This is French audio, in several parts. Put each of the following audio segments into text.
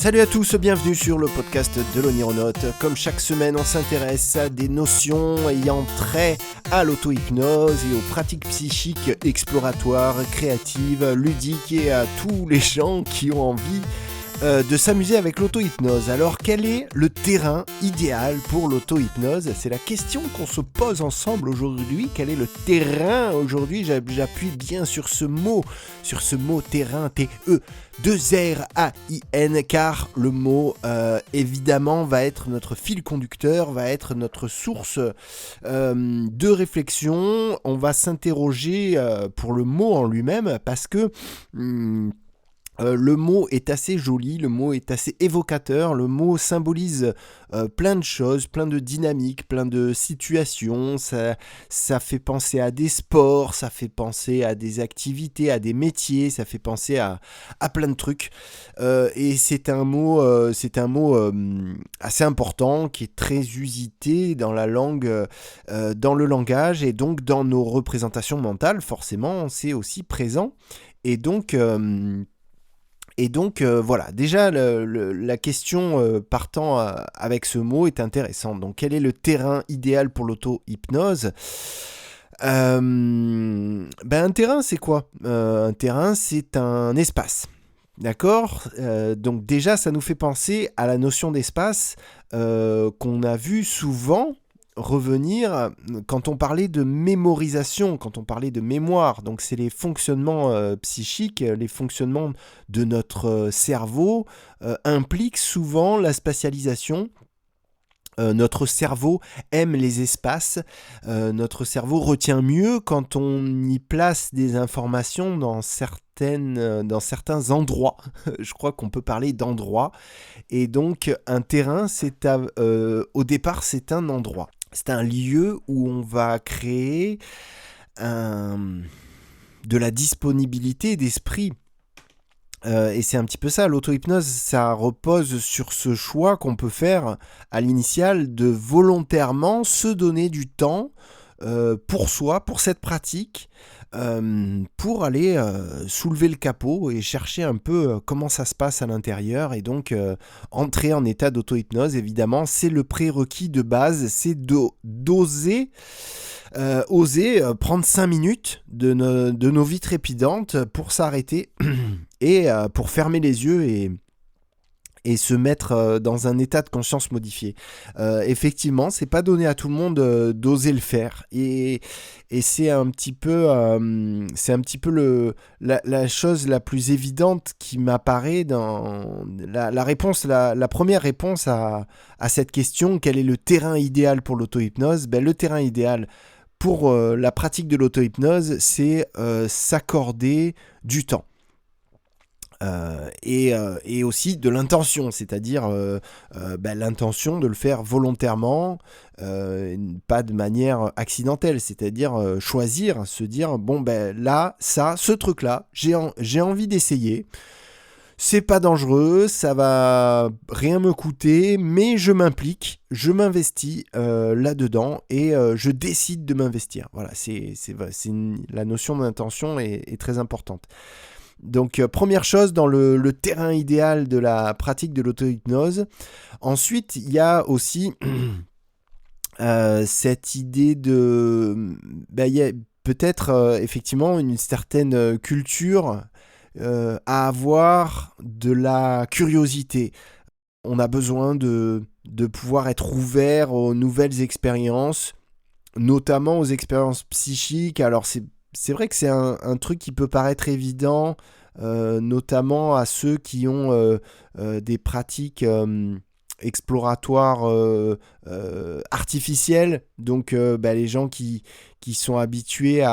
Salut à tous, bienvenue sur le podcast de l'Onironaute. Comme chaque semaine, on s'intéresse à des notions ayant trait à l'auto-hypnose et aux pratiques psychiques exploratoires, créatives, ludiques et à tous les gens qui ont envie de s'amuser avec l'auto-hypnose. Alors, quel est le terrain idéal pour l'auto-hypnose ? C'est la question qu'on se pose ensemble aujourd'hui. Quel est le terrain aujourd'hui ? J'appuie bien sur ce mot terrain, T-E-2-R-A-I-N, car le mot, évidemment, va être notre fil conducteur, va être notre source de réflexion. On va s'interroger pour le mot en lui-même, parce que le mot est assez joli, le mot est assez évocateur, le mot symbolise plein de choses, plein de dynamiques, plein de situations, ça fait penser à des sports, ça fait penser à des activités, à des métiers, ça fait penser à plein de trucs. Et c'est un mot assez important, qui est très usité dans la langue, dans le langage, et donc dans nos représentations mentales, forcément, c'est aussi présent. Et donc voilà, déjà la question partant avec ce mot est intéressante. Donc quel est le terrain idéal pour l'auto-hypnose ? Un terrain, c'est quoi ? Un terrain, c'est un espace. D'accord ? Donc déjà, ça nous fait penser à la notion d'espace qu'on a vu souvent revenir quand on parlait de mémorisation, quand on parlait de mémoire. Donc c'est les fonctionnements psychiques, les fonctionnements de notre cerveau impliquent souvent la spatialisation. Notre cerveau aime les espaces, notre cerveau retient mieux quand on y place des informations dans certains endroits. Je crois qu'on peut parler d'endroits. Et donc un terrain, au départ, c'est un endroit. C'est un lieu où on va créer de la disponibilité d'esprit. Et c'est un petit peu ça, l'auto-hypnose, ça repose sur ce choix qu'on peut faire à l'initial de volontairement se donner du temps pour soi, pour cette pratique, pour aller soulever le capot et chercher un peu comment ça se passe à l'intérieur. Et donc entrer en état d'auto-hypnose, évidemment, c'est le prérequis de base, c'est d'oser prendre 5 minutes de nos vies trépidantes pour s'arrêter et pour fermer les yeux et se mettre dans un état de conscience modifié. Effectivement, c'est pas donné à tout le monde d'oser le faire, et c'est un petit peu la chose la plus évidente qui m'apparaît dans la réponse, la première réponse à cette question: quel est le terrain idéal pour l'auto-hypnose ? Le terrain idéal pour la pratique de l'auto-hypnose, c'est s'accorder du temps. Et aussi de l'intention, c'est-à-dire l'intention de le faire volontairement, pas de manière accidentelle, c'est-à-dire choisir, se dire là, ce truc-là, j'ai envie d'essayer. C'est pas dangereux, ça va rien me coûter, mais je m'implique, je m'investis là-dedans et je décide de m'investir. Voilà, la notion d'intention est très importante. Donc première chose dans le terrain idéal de la pratique de l'auto-hypnose. Ensuite, il y a aussi cette idée de... il y a peut-être effectivement une certaine culture à avoir de la curiosité. On a besoin de pouvoir être ouvert aux nouvelles expériences, notamment aux expériences psychiques. Alors c'est vrai que c'est un truc qui peut paraître évident, notamment à ceux qui ont des pratiques exploratoires artificielles. Donc les gens qui sont habitués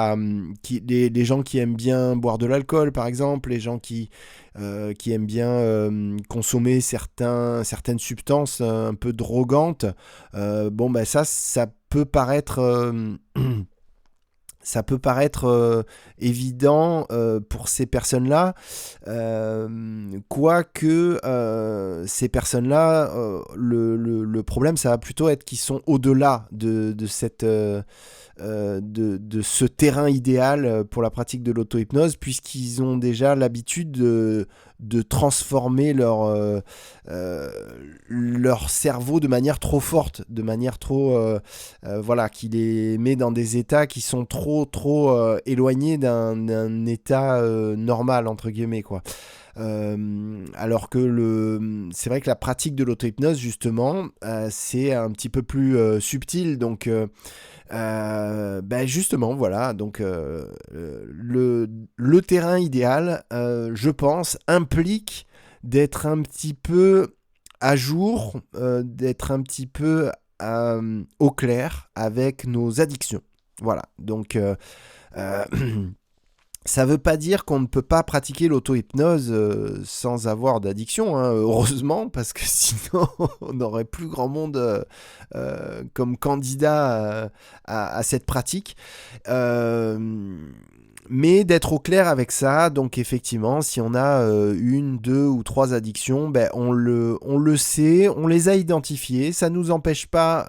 les gens qui aiment bien boire de l'alcool, par exemple, les gens qui aiment bien consommer certaines substances un peu drogantes. Ça peut paraître... Ça peut paraître évident pour ces personnes-là, quoique ces personnes-là, le problème, ça va plutôt être qu'ils sont au-delà de ce terrain idéal pour la pratique de l'auto-hypnose, puisqu'ils ont déjà l'habitude de de transformer leur cerveau de manière trop forte, de manière trop, voilà, qui les met dans des états qui sont trop éloignés d'un état normal, entre guillemets, quoi. Alors que c'est vrai que la pratique de l'auto-hypnose, justement, c'est un petit peu plus subtil. Donc, ben justement, voilà. Donc, le terrain idéal, je pense, implique d'être un petit peu à jour, d'être un petit peu au clair avec nos addictions. Voilà. Donc, euh, ça ne veut pas dire qu'on ne peut pas pratiquer l'auto-hypnose sans avoir d'addiction, hein, heureusement, parce que sinon on n'aurait plus grand monde comme candidat à cette pratique. Euh, mais d'être au clair avec ça, donc effectivement, si on a une, deux ou trois addictions, ben on le sait, on les a identifiées. Ça ne nous empêche pas,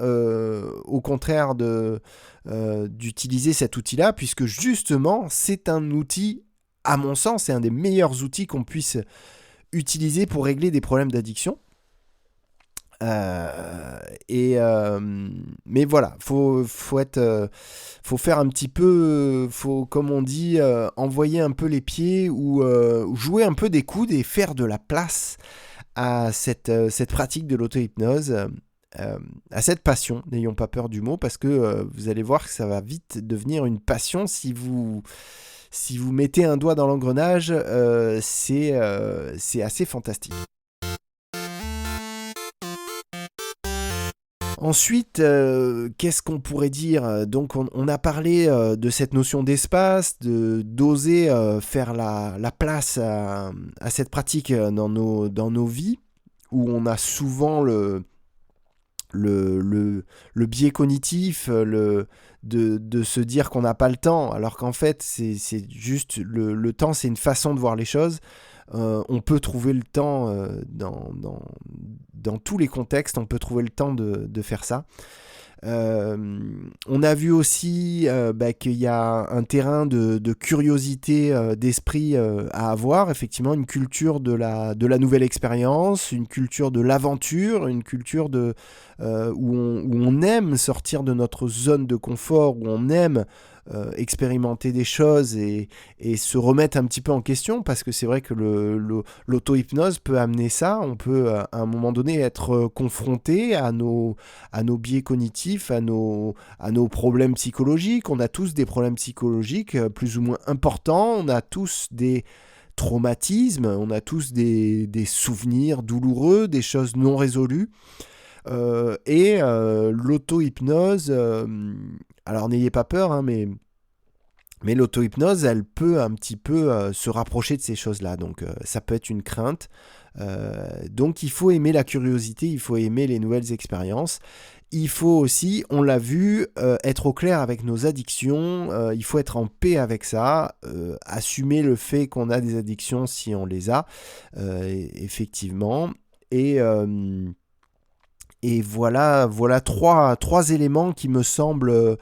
au contraire, d'utiliser cet outil-là, puisque justement, c'est un outil, à mon sens, c'est un des meilleurs outils qu'on puisse utiliser pour régler des problèmes d'addiction. Mais voilà, faut faire un petit peu, faut, comme on dit, envoyer un peu les pieds ou jouer un peu des coudes et faire de la place à cette pratique de l'auto-hypnose, à cette passion. N'ayons pas peur du mot, parce que vous allez voir que ça va vite devenir une passion si vous mettez un doigt dans l'engrenage. C'est assez fantastique. Ensuite, qu'est-ce qu'on pourrait dire? Donc, on a parlé de cette notion d'espace, d'oser faire la place à cette pratique dans nos vies, où on a souvent le biais cognitif, de se dire qu'on n'a pas le temps, alors qu'en fait, c'est juste le temps, c'est une façon de voir les choses. On peut trouver le temps dans tous les contextes, on peut trouver le temps de faire ça. On a vu aussi qu'il y a un terrain de curiosité d'esprit à avoir, effectivement, une culture de la nouvelle expérience, une culture de l'aventure, une culture où on aime sortir de notre zone de confort, où on aime expérimenter des choses et se remettre un petit peu en question, parce que c'est vrai que l'auto-hypnose peut amener ça. On peut à un moment donné être confronté à nos biais cognitifs, à nos problèmes psychologiques. On a tous des problèmes psychologiques plus ou moins importants, on a tous des traumatismes, on a tous des souvenirs douloureux, des choses non résolues. L'auto-hypnose, alors n'ayez pas peur, hein, mais l'auto-hypnose, elle peut un petit peu se rapprocher de ces choses-là. Donc ça peut être une crainte. Donc il faut aimer la curiosité, il faut aimer les nouvelles expériences. Il faut aussi, on l'a vu, être au clair avec nos addictions. Il faut être en paix avec ça, assumer le fait qu'on a des addictions si on les a, effectivement. Et voilà trois éléments qui me semblent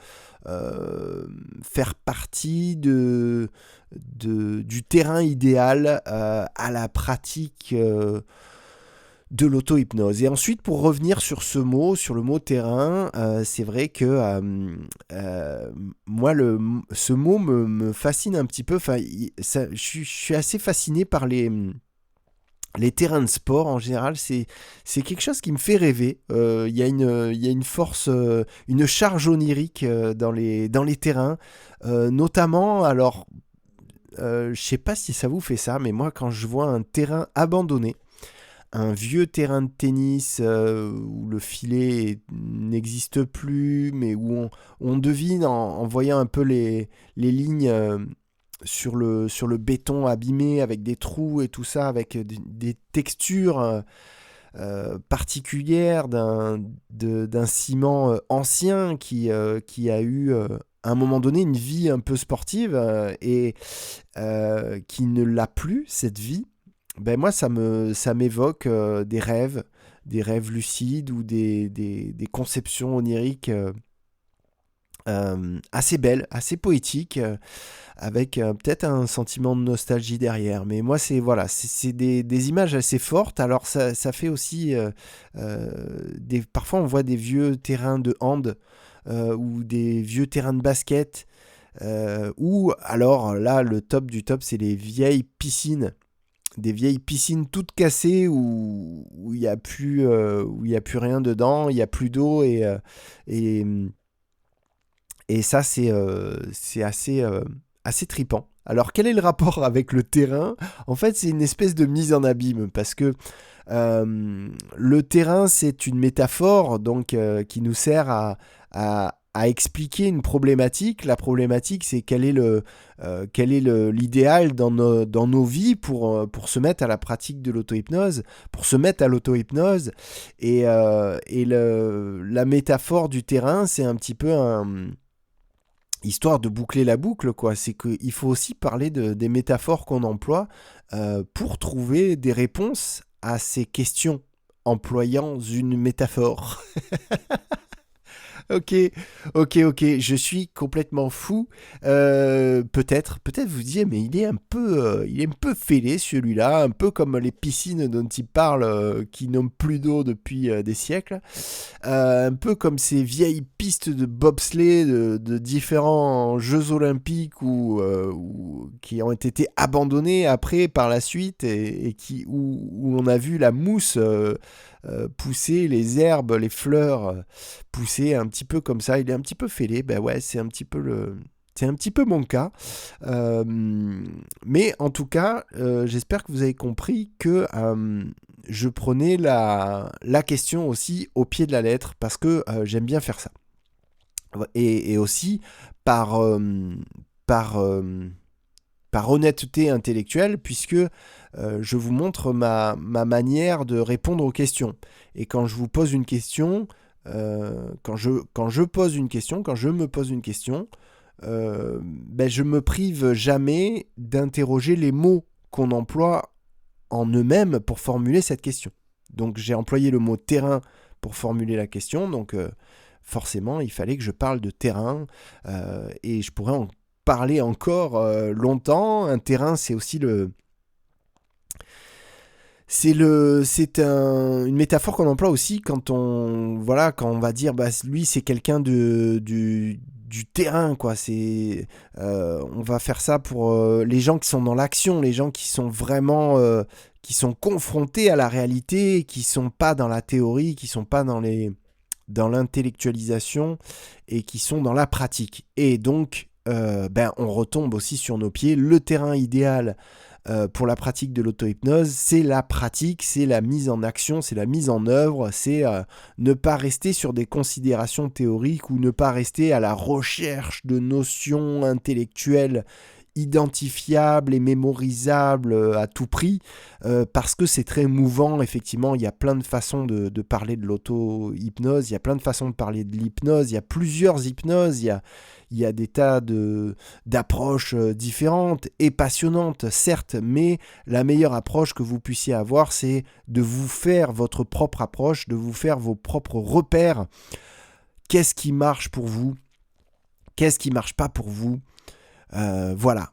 faire partie du terrain idéal à la pratique de l'auto-hypnose. Et ensuite, pour revenir sur sur le mot terrain, c'est vrai que moi, ce mot me fascine un petit peu. Enfin, je suis assez fasciné par les terrains de sport en général. C'est quelque chose qui me fait rêver. Il y a une force, une charge onirique dans les terrains, notamment. Alors, je sais pas si ça vous fait ça, mais moi, quand je vois un terrain abandonné, un vieux terrain de tennis où le filet n'existe plus, mais où on devine en voyant un peu les lignes sur le béton abîmé avec des trous et tout ça, avec des textures particulières d'un ciment ancien qui a eu à un moment donné une vie un peu sportive et qui ne l'a plus, cette vie. Ben moi, ça m'évoque des rêves lucides ou des conceptions oniriques assez belle, assez poétique, avec peut-être un sentiment de nostalgie derrière. Mais moi, c'est des images assez fortes. Alors ça fait aussi, parfois on voit des vieux terrains de hand ou des vieux terrains de basket. Ou alors là, le top du top, c'est les vieilles piscines. Des vieilles piscines toutes cassées où il n'y a plus, où il y a plus rien dedans, il n'y a plus d'eau et, et ça, c'est assez tripant. Alors, quel est le rapport avec le terrain? En fait, c'est une espèce de mise en abîme parce que le terrain, c'est une métaphore donc, qui nous sert à expliquer une problématique. La problématique, c'est quel est l'idéal dans nos vies pour se mettre à la pratique de l'auto-hypnose, pour se mettre à l'auto-hypnose. La métaphore du terrain, c'est un petit peu histoire de boucler la boucle, quoi. C'est qu'il faut aussi parler des métaphores qu'on emploie pour trouver des réponses à ces questions employant une métaphore. Ok, ok, je suis complètement fou. Peut-être vous disiez, mais il est un peu fêlé celui-là, un peu comme les piscines dont il parle, qui n'ont plus d'eau depuis des siècles. Un peu comme ces vieilles pistes de bobsleigh de différents Jeux Olympiques qui ont été abandonnés après par la suite et où on a vu la mousse pousser, les herbes, les fleurs pousser un petit peu comme ça. Il est un petit peu fêlé. Ben ouais, c'est un petit peu c'est un petit peu mon cas. Euh, mais en tout cas, j'espère que vous avez compris que je prenais la question aussi au pied de la lettre parce que j'aime bien faire ça. Et aussi par, par, euh, par honnêteté intellectuelle, puisque je vous montre ma manière de répondre aux questions. Et quand je vous pose une question, quand je pose une question, quand je me pose une question, ben je me prive jamais d'interroger les mots qu'on emploie en eux-mêmes pour formuler cette question. Donc j'ai employé le mot terrain pour formuler la question, donc forcément il fallait que je parle de terrain et je pourrais en parler encore longtemps. Un terrain, c'est aussi une métaphore qu'on emploie aussi quand quand on va dire, bah, lui, c'est quelqu'un du terrain, quoi. On va faire ça pour les gens qui sont dans l'action, les gens qui sont vraiment, qui sont confrontés à la réalité, qui sont pas dans la théorie, qui sont pas dans l'intellectualisation et qui sont dans la pratique. Et donc, on retombe aussi sur nos pieds. Le terrain idéal pour la pratique de l'auto-hypnose, c'est la pratique, c'est la mise en action, c'est la mise en œuvre, c'est ne pas rester sur des considérations théoriques ou ne pas rester à la recherche de notions intellectuelles identifiables et mémorisables à tout prix, parce que c'est très mouvant. Effectivement, il y a plein de façons de parler de l'auto-hypnose, il y a plein de façons de parler de l'hypnose, il y a plusieurs hypnoses, il y a des tas d'approches différentes et passionnantes, certes, mais la meilleure approche que vous puissiez avoir, c'est de vous faire votre propre approche, de vous faire vos propres repères. Qu'est-ce qui marche pour vous? Qu'est-ce qui marche pas pour vous? Voilà.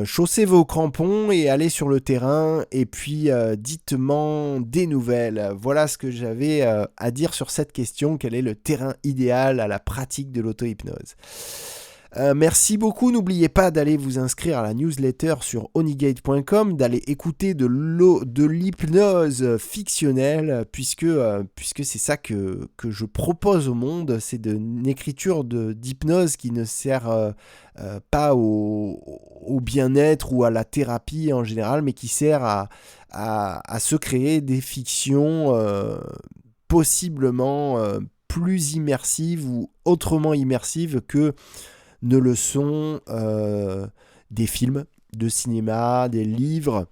Chaussez vos crampons et allez sur le terrain et puis dites-moi des nouvelles. Voilà ce que j'avais à dire sur cette question. Quel est le terrain idéal à la pratique de l'auto-hypnose? Merci beaucoup. N'oubliez pas d'aller vous inscrire à la newsletter sur onigate.com, d'aller écouter de l'hypnose fictionnelle, puisque c'est ça que je propose au monde. C'est une écriture d'hypnose qui ne sert pas au bien-être ou à la thérapie en général, mais qui sert à se créer des fictions possiblement plus immersives ou autrement immersives que ne le sont des films de cinéma, des livres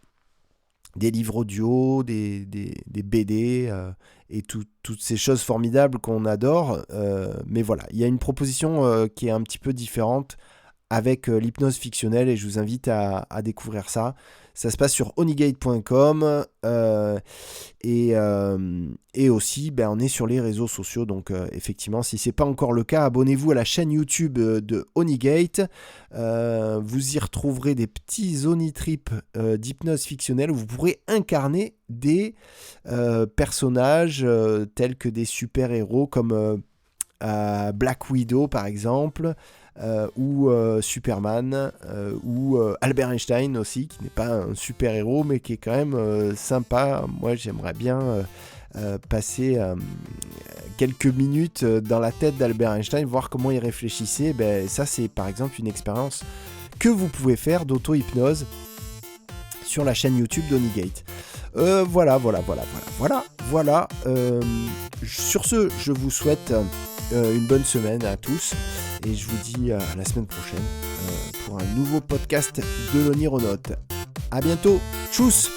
audio, des BD et toutes ces choses formidables qu'on adore. Mais voilà, il y a une proposition qui est un petit peu différente avec l'hypnose fictionnelle et je vous invite à découvrir ça. Ça se passe sur onigate.com et aussi on est sur les réseaux sociaux. Donc effectivement, si ce n'est pas encore le cas, abonnez-vous à la chaîne YouTube de Onigate. Vous y retrouverez des petits Onitrips d'hypnose fictionnelle où vous pourrez incarner des personnages tels que des super-héros comme Black Widow par exemple, ou Superman, ou Albert Einstein aussi, qui n'est pas un super-héros mais qui est quand même sympa. Moi j'aimerais bien passer quelques minutes dans la tête d'Albert Einstein, voir comment il réfléchissait. Ça c'est par exemple une expérience que vous pouvez faire d'auto-hypnose sur la chaîne YouTube d'Onigate. Voilà. Sur ce, je vous souhaite une bonne semaine à tous et je vous dis à la semaine prochaine pour un nouveau podcast de l'Onironaute. À bientôt, tchuss!